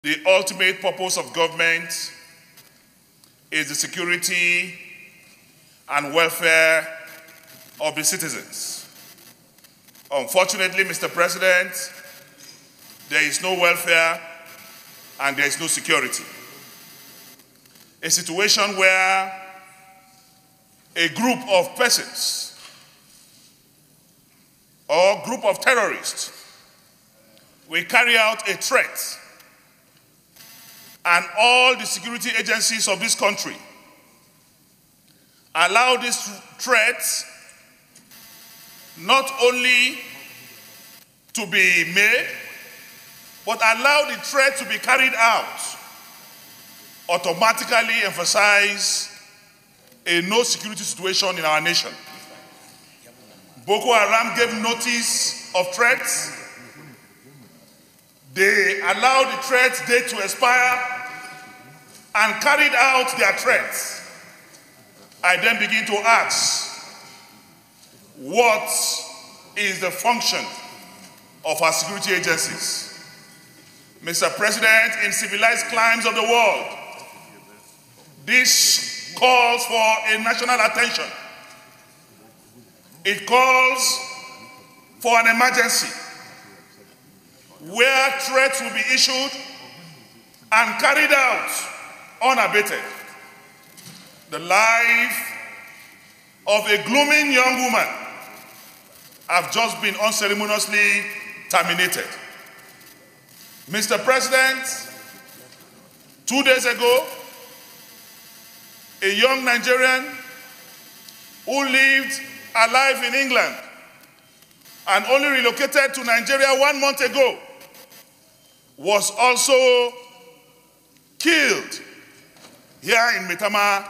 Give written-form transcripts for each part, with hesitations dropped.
The ultimate purpose of government is the security and welfare of the citizens. Unfortunately, Mr. President, there is no welfare and there is no security. A situation where a group of persons or group of terrorists will carry out a threat, and all the security agencies of this country allow this threat not only to be made, but allow the threat to be carried out, automatically emphasize a no security situation in our nation. Boko Haram gave notice of threats. They allowed the threat date to expire and carried out their threats. I then begin to ask, what is the function of our security agencies? Mr. President, in civilized climes of the world, this calls for a national attention. It calls for an emergency where threats will be issued and carried out unabated. The life of a glooming young woman have just been unceremoniously terminated. Mr. President, 2 days ago, a young Nigerian who lived alive in England and only relocated to Nigeria 1 month ago was also killed here in Maitama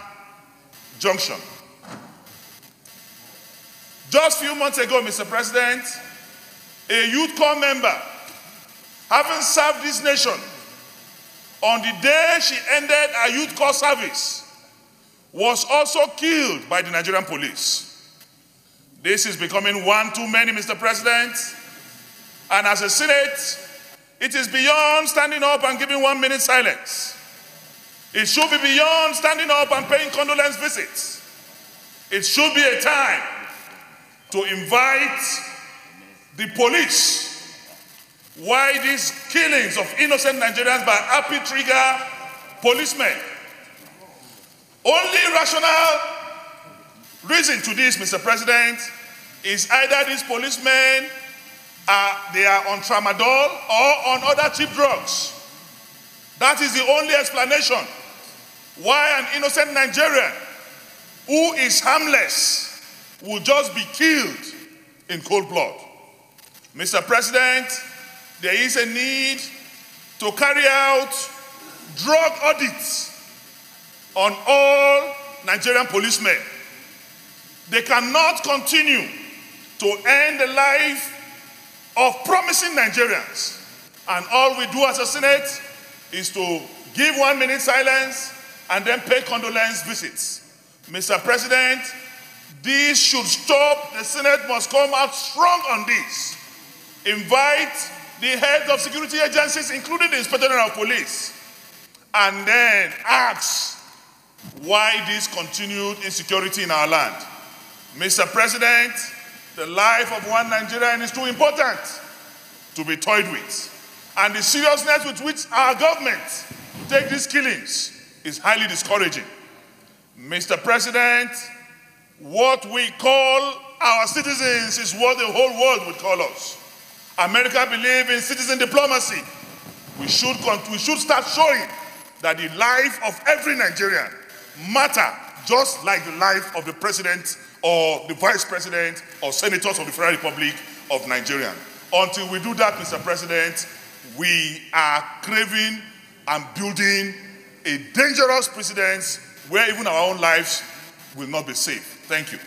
Junction. Just a few months ago, Mr. President, a youth corps member, having served this nation, on the day she ended her youth corps service, was also killed by the Nigerian police. This is becoming one too many, Mr. President. And as a Senate, it is beyond standing up and giving 1 minute silence. It should be beyond standing up and paying condolence visits. It should be a time to invite the police. Why these killings of innocent Nigerians by happy trigger policemen? Only rational reason to this, Mr. President, is either these policemen they are on tramadol or on other cheap drugs. That is the only explanation why an innocent Nigerian who is harmless will just be killed in cold blood. Mr. President, there is a need to carry out drug audits on all Nigerian policemen. They cannot continue to end the life of promising Nigerians. And all we do as a Senate is to give 1 minute silence and then pay condolence visits. Mr. President, this should stop. The Senate must come out strong on this. Invite the heads of security agencies, including the Inspector General of Police, and then ask why this continued insecurity in our land. Mr. President, the life of one Nigerian is too important to be toyed with. And the seriousness with which our government takes these killings is highly discouraging. Mr. President, what we call our citizens is what the whole world would call us. America believes in citizen diplomacy. We should start showing that the life of every Nigerian matter just like the life of the president or the vice president or senators of the Federal Republic of Nigeria. Until we do that, Mr. President, we are craving and building a dangerous precedent where even our own lives will not be safe. Thank you.